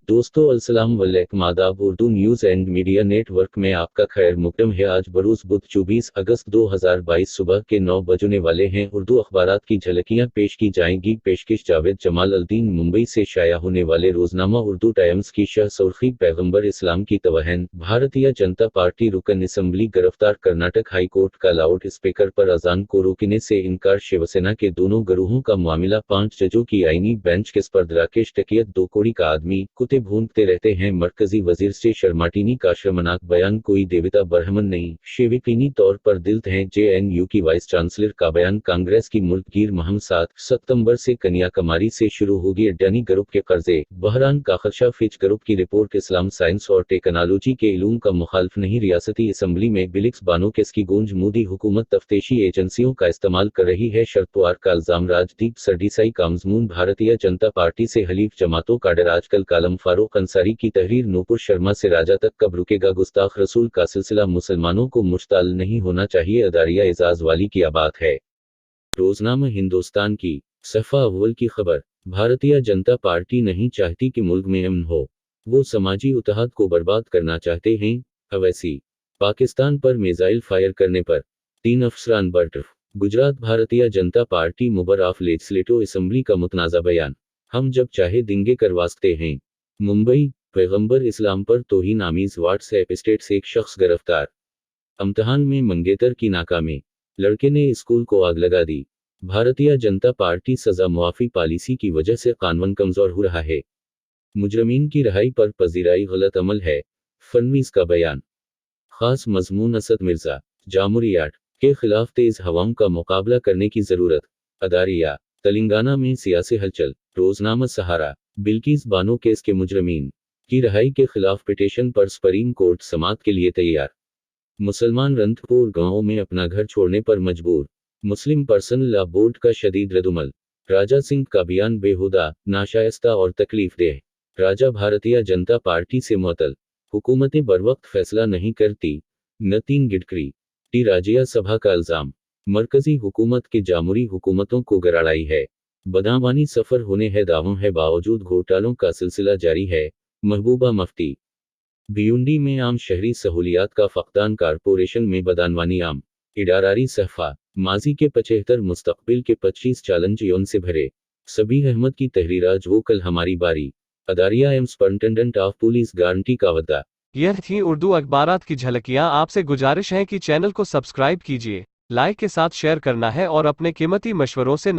दोस्तों अस्सलाम वालेकुम आदाब। Urdu news and media network में आपका खैर मुक़द्दम है। आज बरोज़ बुध 24 अगस्त 2022 सुबह के 9 बजने वाले हैं। उर्दू अखबारात की झलकियां पेश की जाएंगी। पेशकश जावेद जमाल अल-दीन। मुंबई से शाया होने वाले रोजनामा उर्दू टाइम्स की शह सुर्खी पैगंबर इस्लाम की तवहीन, भारतीय जनता पार्टी रुकन असम्बली गिरफ्तार। कर्नाटक हाई कोर्ट का लाउड स्पीकर पर अजान को रोकने से इनकार। शिवसेना के दोनों गिरोहों का मामला 5 जजों की आईनी बेंच किस पर। राकेश टिकैत 2 कौड़ी का आदमी, कुत्ते भूनते रहते हैं। मरकजी वजीर से शर्माटीनी का शर्मनाक बयान। कोई देवता बरहमन नहीं, शेविकीनी तौर पर दिल्त हैं। जेएनयू की वाइस चांसलर का बयान। कांग्रेस की मुल्कगीर मुहिम 7 सितंबर से कन्याकुमारी से शुरू होगी। अडानी ग्रुप के कर्जे, बहरान का खदशा। फिच ग्रुप की रिपोर्ट। इस्लाम साइंस और टेक्नोलॉजी के इलूम का मुखालिफ नहीं। रियासती असम्बली में बिलिक्स बानो केस की गूंज। मोदी हुकूमत तफ्तीशी एजेंसियों का इस्तेमाल कर रही है। शरद पवार का इल्जाम। राजदीप सरदेसाई का मजमून। भारतीय जनता पार्टी से हलीफ जमातों का डर। आजकल कालम फारूक अंसारी की तहरीर। नूपुर शर्मा से राजा तक कब रुकेगा गुस्ताख रसूल का सिलसिला। मुसलमानों को मुश्ताल नहीं होना चाहिए, अदारिया एजाज वाली की बात है। रोजनामा हिंदुस्तान की सफ़ा अव्वल की खबर। भारतीय जनता पार्टी नहीं चाहती कि मुल्क में अमन हो, वो समाजी इत्तेहाद को बर्बाद करना चाहते हैं। अवैसी। पाकिस्तान पर मिसाइल फायर करने पर 3 अफसरान बर्तरफ। Gujarat. Bharatiya Janata party मुबर of legislative assembly का मुतनाज़ा बयान। हम जब चाहे दिंगे करवा सकते हैं। मुंबई। पैगंबर इस्लाम पर तौहीन आमीज व्हाट्सएप स्टेट से एक शख्स गिरफ्तार। इम्तिहान में मंगेतर की नाकामी, लड़के ने स्कूल को आग लगा दी। भारतीय जनता पार्टी सजा मुआफी पॉलिसी की वजह से कानून कमजोर हो रहा है। मुजरमीन की रिहाई पर पजीराई गलत अमल है, फडणवीस का बयान। खास मजमून। असद मिर्जा, जामुरियाट के खिलाफ तेज हवाओं का मुकाबला करने की जरूरत। अदारिया। तेलंगाना में सियासी हलचल। रोजनामा सहारा। बिल्किस बानो केस के मुजरमीन की रिहाई के खिलाफ पिटीशन पर सुप्रीम कोर्ट समाअत के लिए तैयार। मुसलमान रंथपुर गांव में अपना घर छोड़ने पर मजबूर। मुस्लिम पर्सनल लॉ बोर्ड का शदीद रद्दुमल। राजा सिंह का बयान बेहुदा, नाशायस्ता और तकलीफदेह। राजा भारतीय जनता पार्टी से मुअत्तल। हुकूमतें बरवक्त फैसला नहीं करती। नितिन गडकरी। टी राज्य सभा का इल्जाम। मरकजी हुकूमत के जामुरी हुकूमतों को गराड़ाई है। बदामानी सफर होने है दावों है, बावजूद घोटालों का सिलसिला जारी है। महबूबा मुफ्ती। भिवंडी में आम शहरी सहूलियात का फक़दान। कारपोरेशन में बदअनवानी आम। इडारारी सहफा। माजी के 75 मुस्तकबिल के 25 चैलेंज यौन से भरे। सबी अहमद की तहरीर। आज वो कल हमारी बारी। अदारिया एम सुपरिंटेंडेंट ऑफ पुलिस गारंटी का वादा। यह थी उर्दू अखबारात की झलकियां। आपसे गुजारिश है कि चैनल को सब्सक्राइब कीजिए, लाइक के साथ शेयर करना है और अपने कीमती मशवरों से